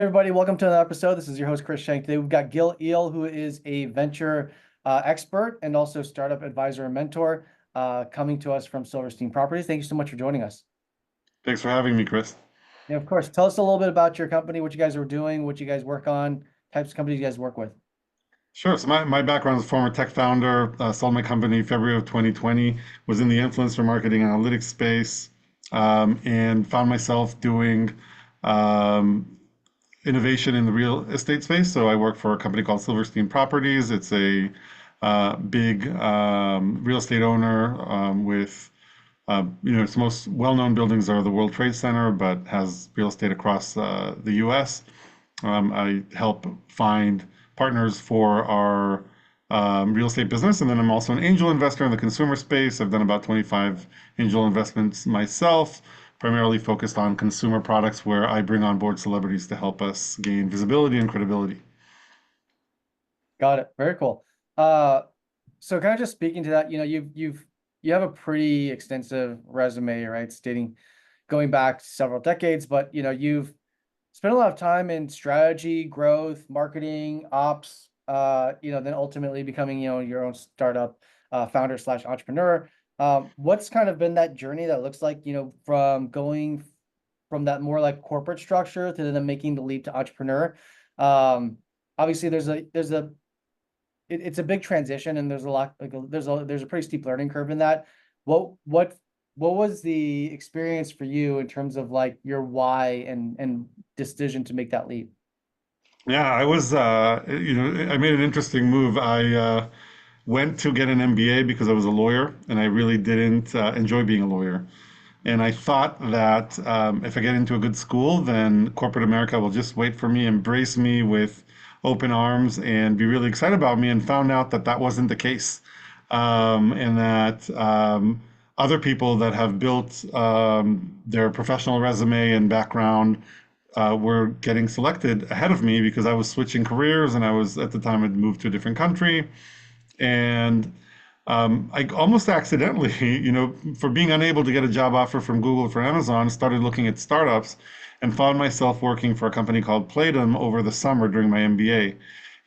Everybody, welcome to another episode. This is your host, Chris Shank. Today we've got Gil Eyal, who is a venture expert and also startup advisor and mentor, coming to us from Silverstein Properties. Thank you so much for joining us. Thanks for having me, Chris. Yeah, of course. Tell us a little bit about your company, what you guys are doing, what you guys work on, types of companies you guys work with. Sure. So my background is former tech founder, sold my company February of 2020, was in the influencer marketing analytics space, and found myself doing um, innovation in the real estate space. So I work for a company called Silverstein Properties. It's a big real estate owner with its most well-known buildings are the World Trade Center, but has real estate across the U.S. I help find partners for our real estate business, and then I'm also an angel investor in the consumer space. I've done about 25 angel investments myself, primarily focused on consumer products where I bring on board celebrities to help us gain visibility and credibility. Got it. Very cool. Uh, so kind of just speaking to that, you have a pretty extensive resume, right? Stating going back several decades, but you've spent a lot of time in strategy, growth, marketing, ops, then ultimately becoming, your own startup founder slash entrepreneur. What's kind of been that journey that looks like, from going from that more like corporate structure to then making the leap to entrepreneur? Um, Obviously it's a big transition and there's a lot like there's a pretty steep learning curve in that. What what what was the experience for you in terms of like your why and decision to make that leap? Yeah, I made an interesting move. I went to get an MBA because I was a lawyer, and I really didn't enjoy being a lawyer. And I thought that if I get into a good school, then corporate America will just wait for me, embrace me with open arms, and be really excited about me. And found out that that wasn't the case, and that other people that have built their professional resume and background were getting selected ahead of me because I was switching careers, and I was at the time had moved to a different country, and I almost accidentally, for being unable to get a job offer from Google or for Amazon, started looking at startups and found myself working for a company called Playdom over the summer during my MBA.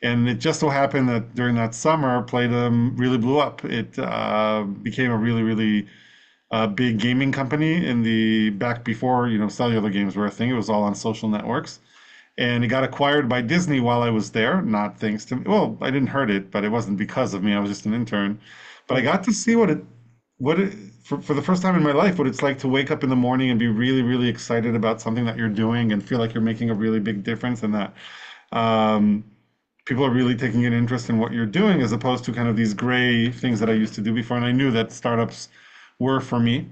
And it just so happened that during that summer, Playdom really blew up. It became a really, really big gaming company in the back before, cellular games were a thing. It was all on social networks. And it got acquired by Disney while I was there, not thanks to me. Well, I didn't hurt it, but it wasn't because of me. I was just an intern. But I Sure. got to see what it, for the first time in my life, what it's like to wake up in the morning and be really, really excited about something that you're doing and feel like you're making a really big difference and that um, people are really taking an interest in what you're doing as opposed to kind of these gray things that I used to do before. And I knew that startups were for me.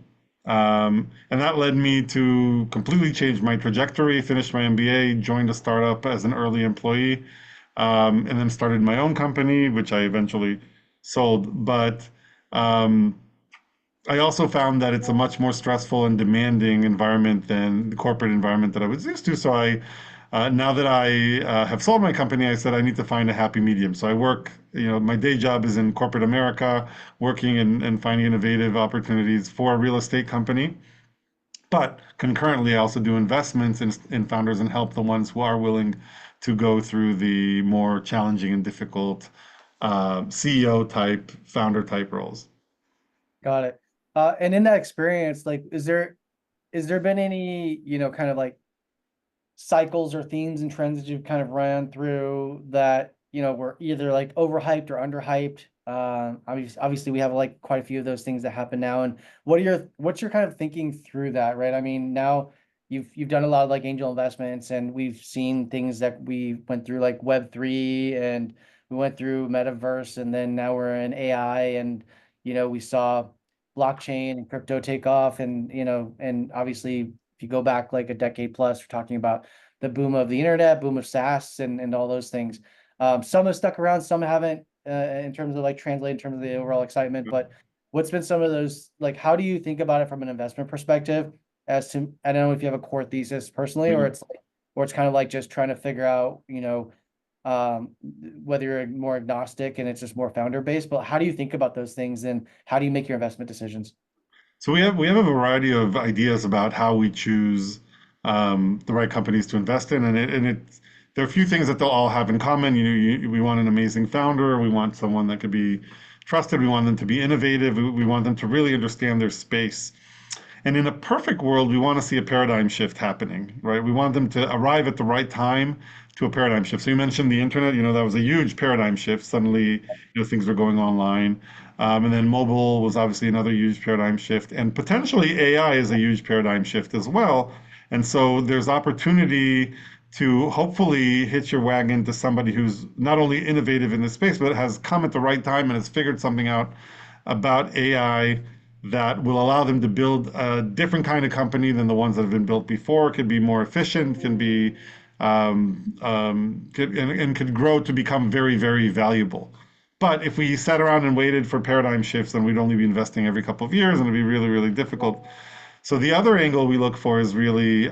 And that led me to completely change my trajectory, finished my MBA, joined a startup as an early employee, and then started my own company, which I eventually sold. But um, I also found that it's a much more stressful and demanding environment than the corporate environment that I was used to. So now that I have sold my company, I said I need to find a happy medium. So I work, my day job is in corporate America, working and finding innovative opportunities for a real estate company. But concurrently, I also do investments in founders and help the ones who are willing to go through the more challenging and difficult CEO type, founder type roles. Got it. And in that experience, like, is there been any, kind of like cycles or themes and trends that you've kind of ran through that, were either like overhyped or underhyped? Obviously we have like quite a few of those things that happen now. And what's your kind of thinking through that, right? I mean, now you've done a lot of like angel investments and we've seen things that we went through like Web3 and we went through metaverse and then now we're in AI and we saw blockchain and crypto take off and and obviously if you go back like a decade plus, we're talking about the boom of the internet, boom of SaaS, and all those things. Some have stuck around, some haven't, in terms of like translate in terms of the overall excitement. But what's been some of those like? How do you think about it from an investment perspective? As to I don't know if you have a core thesis personally, or it's kind of like just trying to figure out, whether you're more agnostic and it's just more founder based. But how do you think about those things, and how do you make your investment decisions? So we have a variety of ideas about how we choose the right companies to invest in, and there are a few things that they'll all have in common. We want an amazing founder, we want someone that could be trusted, we want them to be innovative, we want them to really understand their space. And in a perfect world, we want to see a paradigm shift happening, right? We want them to arrive at the right time to a paradigm shift. So you mentioned the internet, that was a huge paradigm shift. Suddenly, things were going online. And then mobile was obviously another huge paradigm shift. And potentially AI is a huge paradigm shift as well. And so there's opportunity to hopefully hitch your wagon to somebody who's not only innovative in this space, but has come at the right time and has figured something out about AI that will allow them to build a different kind of company than the ones that have been built before. It could be more efficient, can be and could grow to become very, very valuable. But if we sat around and waited for paradigm shifts, then we'd only be investing every couple of years, and it'd be really, really difficult. So the other angle we look for is really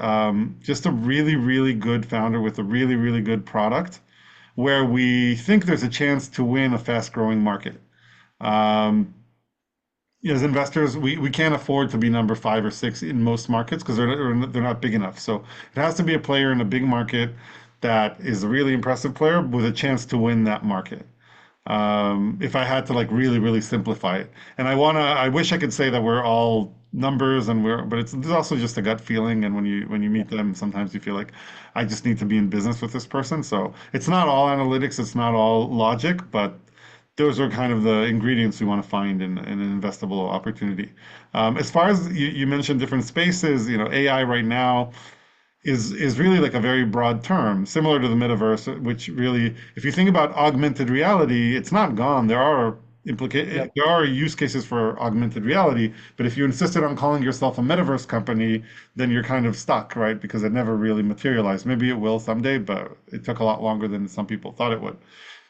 just a really, really good founder with a really, really good product, where we think there's a chance to win a fast-growing market. Um, as investors, we can't afford to be number five or six in most markets because they're not big enough. So it has to be a player in a big market that is a really impressive player with a chance to win that market. If I had to like really, really simplify it, and I wish I could say that we're all numbers but there's also just a gut feeling. And when you meet them, sometimes you feel like I just need to be in business with this person. So it's not all analytics, it's not all logic, but those are kind of the ingredients we want to find in an investable opportunity. As far as you mentioned different spaces, AI right now is really like a very broad term, similar to the metaverse, which really, if you think about augmented reality, it's not gone. Yep, There are use cases for augmented reality, but if you insisted on calling yourself a metaverse company, then you're kind of stuck, right? Because it never really materialized. Maybe it will someday, but it took a lot longer than some people thought it would.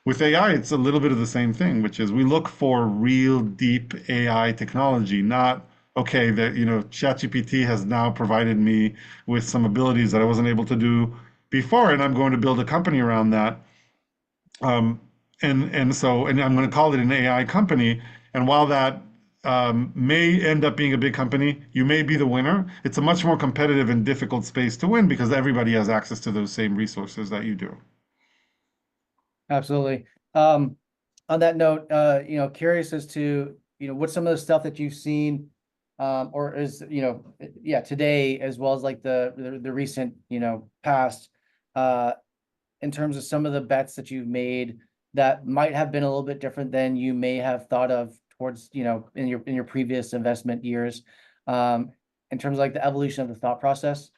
With AI, it's a little bit of the same thing, which is we look for real deep AI technology, not okay, that ChatGPT has now provided me with some abilities that I wasn't able to do before, and I'm going to build a company around that. Um, and I'm going to call it an AI company. And while that may end up being a big company, you may be the winner. It's a much more competitive and difficult space to win because everybody has access to those same resources that you do. absolutely. On that note, curious as to, what's some of the stuff that you've seen, or is, yeah, today, as well as like the recent, past, uh, in terms of some of the bets that you've made that might have been a little bit different than you may have thought of towards, in your previous investment years, um, in terms of like the evolution of the thought process.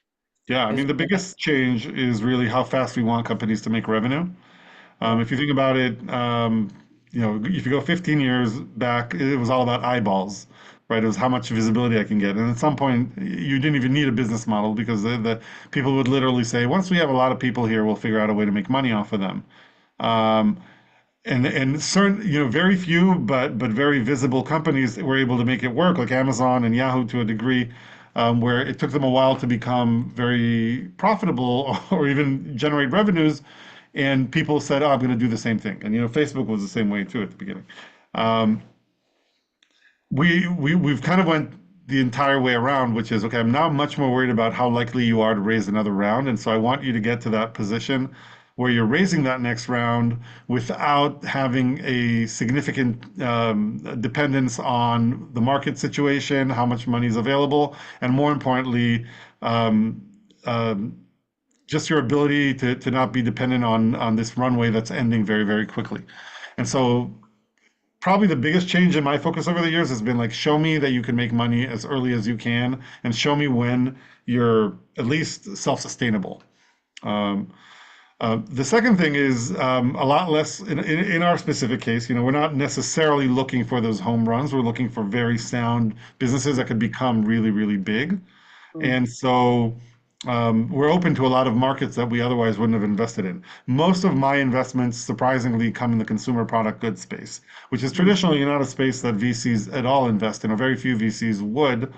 Yeah, I Is mean, the biggest change is really how fast we want companies to make revenue. yeah, If you think about it, if you go 15 years back, it was all about eyeballs, right? It was how much visibility I can get. And at some point, you didn't even need a business model because the people would literally say, once we have a lot of people here, we'll figure out a way to make money off of them. Um, and certain, very few, but very visible companies were able to make it work, like Amazon and Yahoo to a degree, where it took them a while to become very profitable or even generate revenues. And people said, "Oh, I'm going to do the same thing." And Facebook was the same way too at the beginning. Um, we've kind of went the entire way around, which is okay. I'm now much more worried about how likely you are to raise another round, and so I want you to get to that position where you're raising that next round without having a significant dependence on the market situation, how much money is available, and more importantly, um, um, just your ability to not be dependent on this runway that's ending very, very quickly. And so probably the biggest change in my focus over the years has been like show me that you can make money as early as you can and show me when you're at least self-sustainable. Um, the second thing is a lot less in our specific case. We're not necessarily looking for those home runs. We're looking for very sound businesses that could become really, really big. mm, And so we're open to a lot of markets that we otherwise wouldn't have invested in. Most of my investments, surprisingly, come in the consumer product goods space, which is mm, traditionally not a space that VCs at all invest in, or very few VCs would,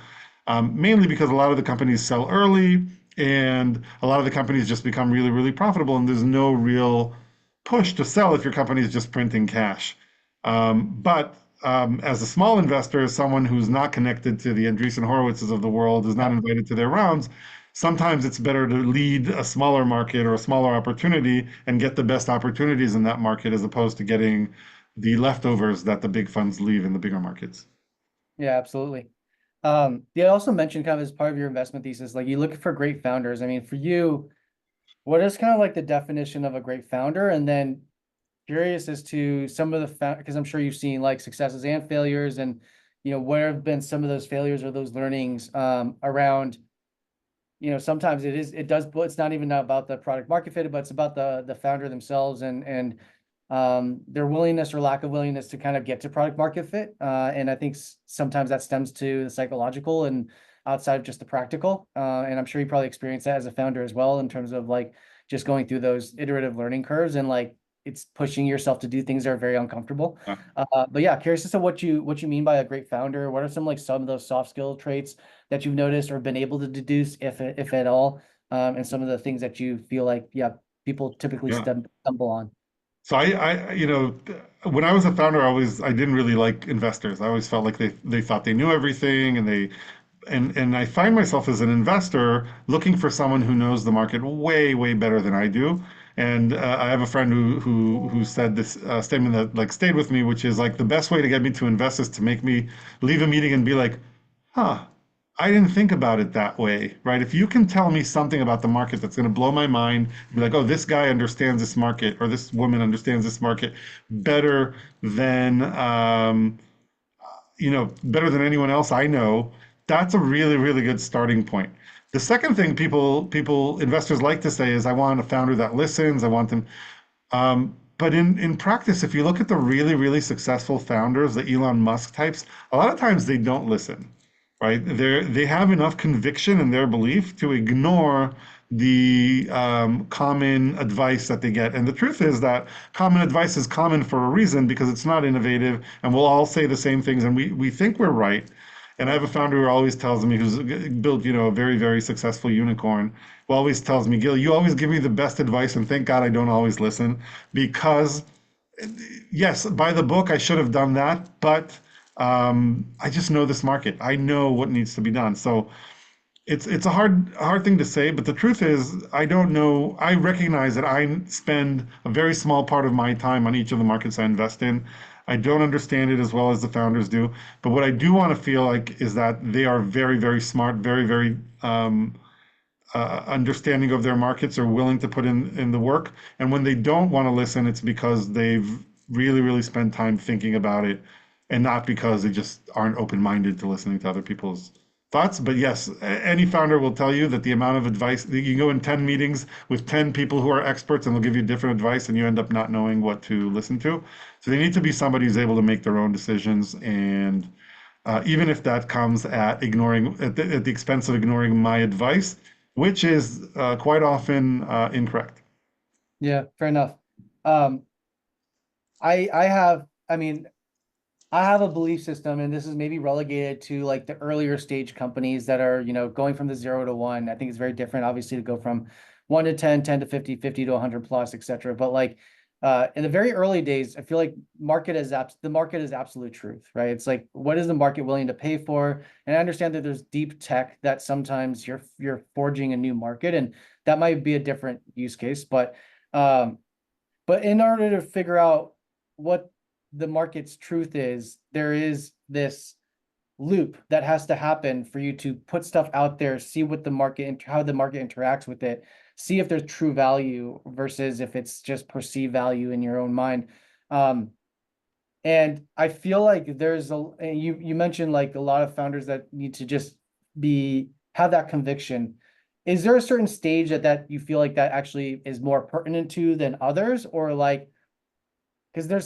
mainly because a lot of the companies sell early and a lot of the companies just become really, really profitable, and there's no real push to sell if your company is just printing cash. But as a small investor, as someone who's not connected to the Andreessen Horowitzes of the world, is not invited to their rounds, sometimes it's better to lead a smaller market or a smaller opportunity and get the best opportunities in that market as opposed to getting the leftovers that the big funds leave in the bigger markets. Yeah, absolutely. You also mentioned kind of as part of your investment thesis, like you look for great founders. I mean, for you, what is kind of like the definition of a great founder? And then curious as to some of the because I'm sure you've seen like successes and failures, and what have been some of those failures or those learnings around. Sometimes it does, but it's not even about the product market fit, but it's about the founder themselves and their willingness or lack of willingness to kind of get to product market fit. And I think sometimes that stems to the psychological and outside of just the practical. And I'm sure you probably experienced that as a founder as well, in terms of like just going through those iterative learning curves and like it's pushing yourself to do things that are very uncomfortable. But yeah, curious as to what you mean by a great founder. What are some of those soft skill traits that you've noticed or been able to deduce, if at all, and some of the things that you feel like, yeah, people typically Yeah. stumble on. So when I was a founder, I didn't really like investors. I always felt like they thought they knew everything, and I find myself as an investor looking for someone who knows the market way better than I do. And I have a friend who said this statement that like stayed with me, which is like the best way to get me to invest is to make me leave a meeting and be like, huh, I didn't think about it that way, right? If you can tell me something about the market that's going to blow my mind, be like, oh, this guy understands this market or this woman understands this market better than better than anyone else I know, that's a really good starting point. The second thing investors like to say is, I want a founder that listens. I want them. But in practice, if you look at the really successful founders, the Elon Musk types, a lot of times they don't listen, right? They have enough conviction in their belief to ignore the common advice that they get. And the truth is that common advice is common for a reason because it's not innovative, and we'll all say the same things, and we think we're right. And I have a founder who always tells me, who's built, a very successful unicorn, who always tells me, Gil, you always give me the best advice, and thank God I don't always listen because yes, by the book, I should have done that, but I just know this market. I know what needs to be done. So it's a hard thing to say, but the truth is, I don't know. I recognize that I spend a very small part of my time on each of the markets I invest in. I don't understand it as well as the founders do, but what I do want to feel like is that they are very smart, very understanding of their markets, are willing to put in the work. And when they don't want to listen, it's because they've really spent time thinking about it and not because they just aren't open-minded to listening to other people's thoughts. But yes, any founder will tell you that the amount of advice, you can go in 10 meetings with 10 people who are experts and they'll give you different advice and you end up not knowing what to listen to. So they need to be somebody who's able to make their own decisions. And even if that comes at the expense of ignoring my advice, which is quite often incorrect. Yeah, fair enough. Um, I mean, I have a belief system, and this is maybe relegated to like the earlier stage companies that are, going from the 0 to 1. I think it's very different, obviously, to go from 1 to 10, 10 to 50, 50 to 100 plus, etc. But like in the very early days, I feel like the market is absolute truth, right? It's like, what is the market willing to pay for? And I understand that there's deep tech that sometimes you're forging a new market, and that might be a different use case, um, but in order to figure out what the market's truth is, there is this loop that has to happen for you to put stuff out there, see what the market, how the market interacts with it, see if there's true value versus if it's just perceived value in your own mind. Um, and I feel like and you mentioned like a lot of founders that need to just have that conviction. Is there a certain stage that you feel like that actually is more pertinent to than others, or like, because there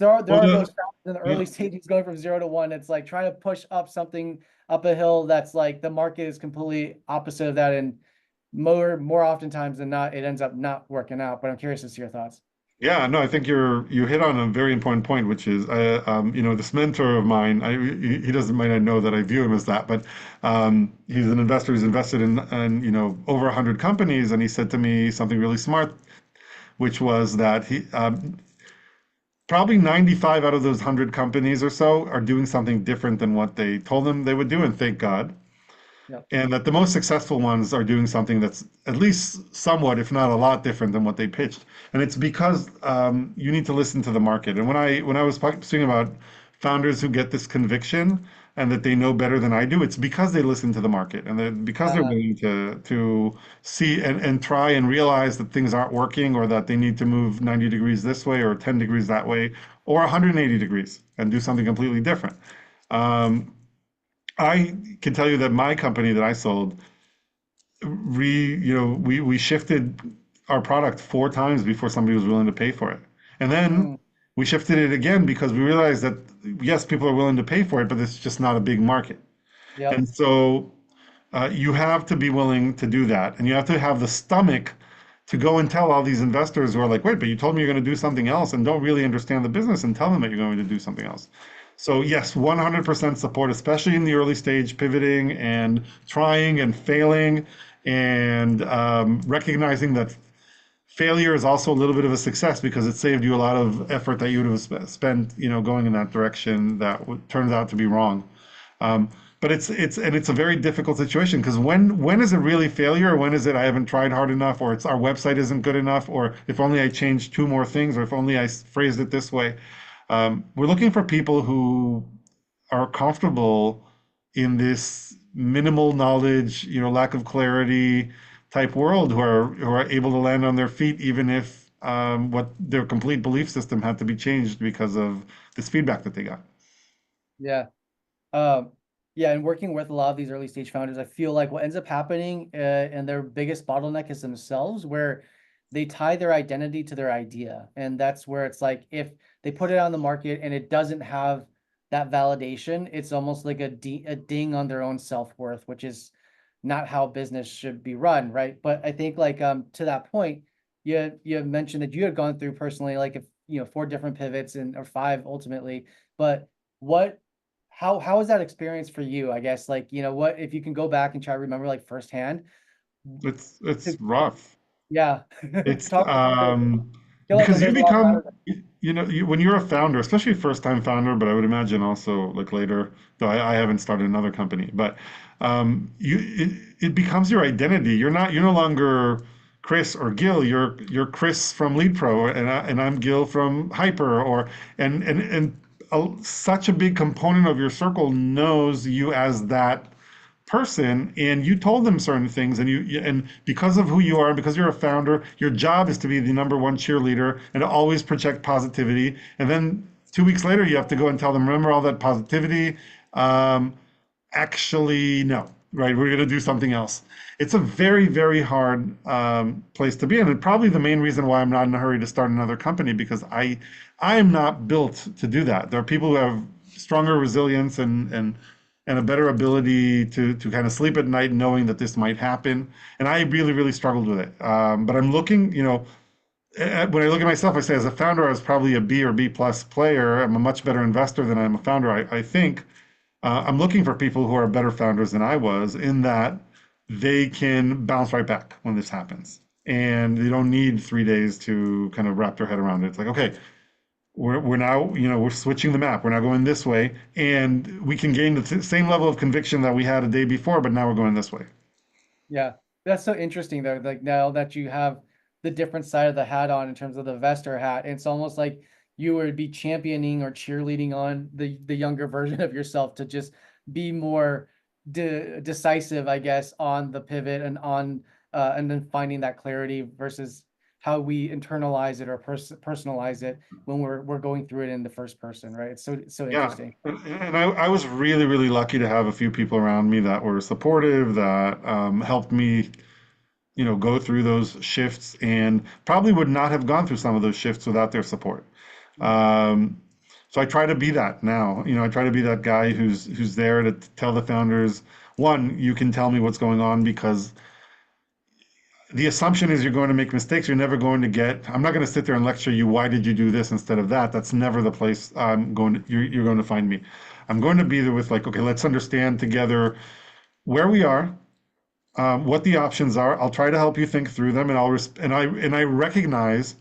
Well, are those founders in the yeah, early stages going from 0 to 1. It's like trying to push up a hill that's like the market is completely opposite of that, and more oftentimes than not, it ends up not working out. But I'm curious as to your thoughts. yeah, no, I think you hit on a very important point, which is, this mentor of mine. He doesn't might not know that I view him as that, but he's an investor who's invested in over 100 companies, and he said to me something really smart, which was that he probably 95 out of those 100 companies or so are doing something different than what they told them they would do, and thank God. Yep. and that the most successful ones are doing something that's at least somewhat, if not a lot, different than what they pitched. And it's because you need to listen to the market. And when I was speaking about founders who get this conviction and that they know better than I do, it's because they listen to the market and because they're Uh, willing to see and try and realize that things aren't working or that they need to move 90 degrees this way or 10 degrees that way or 180 degrees and do something completely different. Um, I can tell you that my company that I sold, we shifted our product 4 times before somebody was willing to pay for it. And then mm, we shifted it again because we realized that yes, people are willing to pay for it, but it's just not a big market. yep. And so you have to be willing to do that, and you have to have the stomach to go and tell all these investors who are like, wait, but you told me you're going to do something else and don't really understand the business and tell them that you're going to do something else. So yes, 100% support, especially in the early stage, pivoting and trying and failing and recognizing that failure is also a little bit of a success because it saved you a lot of effort that you would have spent, going in that direction that turns out to be wrong. Um, but it's a very difficult situation because when is it really failure or when is it I haven't tried hard enough or it's our website isn't good enough or if only I changed 2 more things or if only I phrased it this way. We're looking for people who are comfortable in this minimal knowledge, lack of clarity type world who are able to land on their feet even if what their complete belief system had to be changed because of this feedback that they got. Yeah. Um, yeah, and working with a lot of these early stage founders, I feel like what ends up happening, and their biggest bottleneck is themselves, where they tie their identity to their idea. And that's where it's like if they put it on the market and it doesn't have that validation, it's almost like a ding on their own self-worth, which is not how business should be run, right? But I think like to that point, you had mentioned that you had gone through personally like if 4 different pivots and or 5 ultimately, but what how was that experience for you? I guess like, what if you can go back and try to remember like firsthand It's to, rough. yeah. It's Talk about it. I feel like because you there's a lot of become, founders that, when you're a founder, especially a first-time founder, but I would imagine also like later, though I haven't started another company, but it becomes your identity. You're no longer Chris or Gil. You're Chris from Lead Pro, and I'm Gil from HYPR, and such a big component of your circle knows you as that person and you told them certain things and because of who you are and because you're a founder your job is to be the number one cheerleader and to always project positivity and then 2 weeks later you have to go and tell them remember all that positivity um, actually no, right, we're going to do something else. It's a very very hard place to be in and probably the main reason why I'm not in a hurry to start another company because I am not built to do that. There are people who have stronger resilience and a better ability to kind of sleep at night knowing that this might happen. And I really, really struggled with it. But I'm looking, when I look at myself, I say as a founder, I was probably a B or B plus player. I'm a much better investor than I'm a founder. I think I'm looking for people who are better founders than I was in that they can bounce right back when this happens. And they don't need 3 days to kind of wrap their head around it. It's like, okay, we're now we're switching the map, we're now going this way and we can gain the same level of conviction that we had a day before but now we're going this way. yeah, that's so interesting though. Like now that you have the different side of the hat on in terms of the vestor hat, it's almost like you would be championing or cheerleading on the younger version of yourself to just be more decisive, I guess, on the pivot and on and then finding that clarity versus how we internalize it or personalize it when we're going through it in the first person, right? It's so Yeah, interesting. and I was really really lucky to have a few people around me that were supportive that helped me go through those shifts and probably would not have gone through some of those shifts without their support. Mm, um, so I try to be that now. I try to be that guy who's there to tell the founders, one, you can tell me what's going on because the assumption is you're going to make mistakes. You're never going to get. I'm not going to sit there and lecture you. Why did you do this instead of that? That's never the place I'm going to. You're going to find me. I'm going to be there with like, okay, let's understand together where we are, what the options are. I'll try to help you think through them, and and I recognize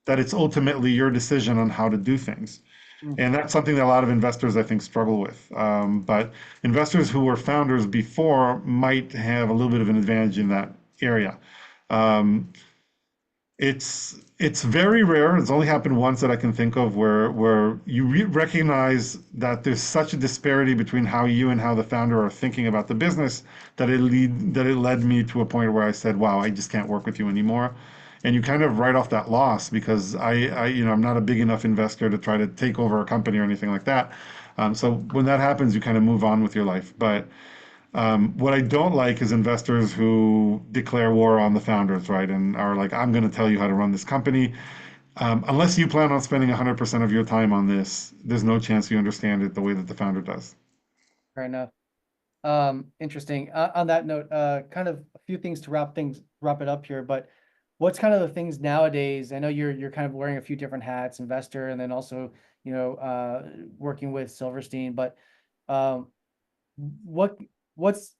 that it's ultimately your decision on how to do things. Mm. And that's something that a lot of investors, I think, struggle with. But investors who were founders before might have a little bit of an advantage in that area. Um, it's very rare. It's only happened once that I can think of where you recognize that there's such a disparity between how you and how the founder are thinking about the business that it led me to a point where I said, "Wow, I just can't work with you anymore." And you kind of write off that loss because I'm not a big enough investor to try to take over a company or anything like that. So when that happens, you kind of move on with your life. But what I don't like is investors who declare war on the founders, right? And are like, I'm going to tell you how to run this company. Unless you plan on spending 100% of your time on this, there's no chance you understand it the way that the founder does. Fair enough. Interesting. On that note, kind of a few things to wrap it up here, but what's kind of the things nowadays? I know you're kind of wearing a few different hats, investor, and then also, working with Silverstein, but um, what what's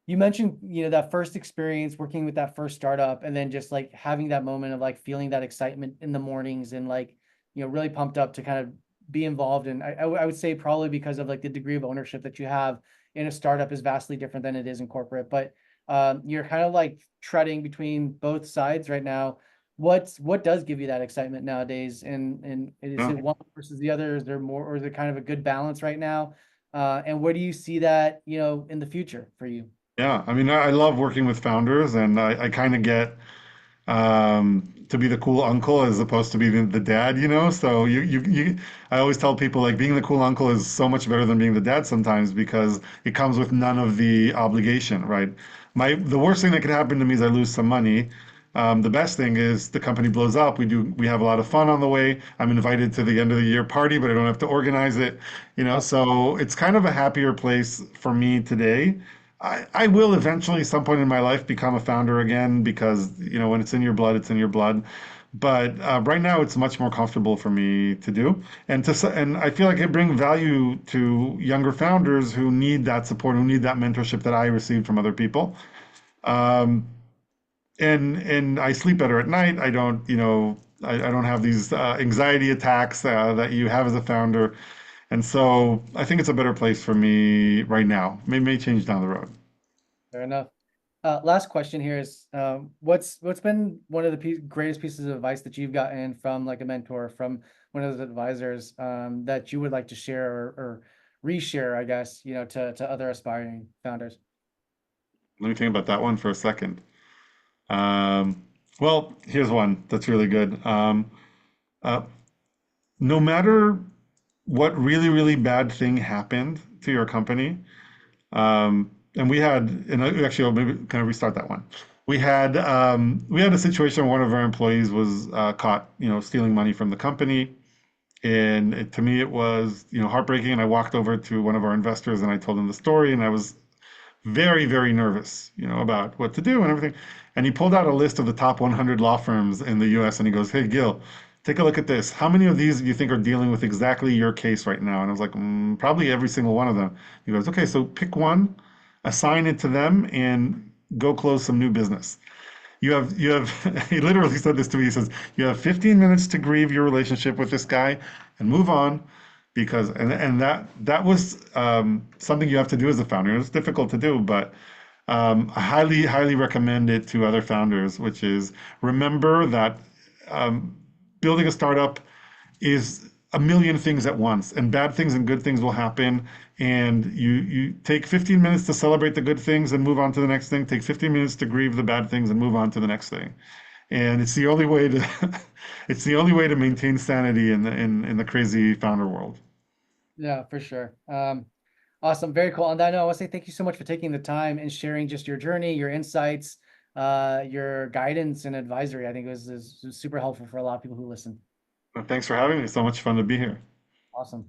you mentioned, that first experience working with that first startup and then just like having that moment of like feeling that excitement in the mornings and like, really pumped up to kind of be involved. And I would say probably because of like the degree of ownership that you have in a startup is vastly different than it is in corporate. But you're kind of like treading between both sides right now. What does give you that excitement nowadays? And is Yeah. it one versus the other? Is there more, or is it kind of a good balance right now? And where do you see that, in the future for you? Yeah. I mean, I love working with founders, and I kind of get to be the cool uncle as opposed to being the dad, you know? So I always tell people like being the cool uncle is so much better than being the dad sometimes because it comes with none of the obligation, right? The worst thing that could happen to me is I lose some money. The best thing is the company blows up. We have a lot of fun on the way. I'm invited to the end of the year party, but I don't have to organize it, you know? Oh, So it's kind of a happier place for me today. I will eventually, some point in my life, become a founder again because, when it's in your blood, it's in your blood. But right now, it's much more comfortable for me to do, and I feel like I bring value to younger founders who need that support, who need that mentorship that I received from other people. Um, and I sleep better at night. I don't, I don't have these anxiety attacks that you have as a founder, and so I think it's a better place for me right now. May change down the road. fair enough. Last question here is, what's been one of the greatest pieces of advice that you've gotten from like a mentor, from one of those advisors, that you would like to share or reshare, I guess, to other aspiring founders? Let me think about that one for a second. Um, well, here's one that's really good. Uh, no matter what really, really bad thing happened to your company, and actually, I'll maybe kind of restart that one. We had a situation where one of our employees was caught, stealing money from the company, and to me, it was, heartbreaking. And I walked over to one of our investors and I told him the story, and I was very, very nervous, about what to do and everything. And he pulled out a list of the top 100 law firms in the US and he goes, "Hey, Gil, take a look at this. How many of these do you think are dealing with exactly your case right now?" And I was like, probably every single one of them. He goes, "Okay, so pick one, assign it to them, and go close some new business." He literally said this to me. He says, "You have 15 minutes to grieve your relationship with this guy and move on." And that was something you have to do as a founder. It's difficult to do, but I highly, highly recommend it to other founders, which is remember that um, building a startup is a million things at once, and bad things and good things will happen. And you take 15 minutes to celebrate the good things and move on to the next thing. Take 15 minutes to grieve the bad things and move on to the next thing. And it's the only way to it's the only way to maintain sanity in the crazy founder world. Yeah, for sure. Awesome. Very cool. On that note, I want to say thank you so much for taking the time and sharing just your journey, your insights, your guidance and advisory. I think it was super helpful for a lot of people who listen. Thanks for having me. It's so much fun to be here. Awesome.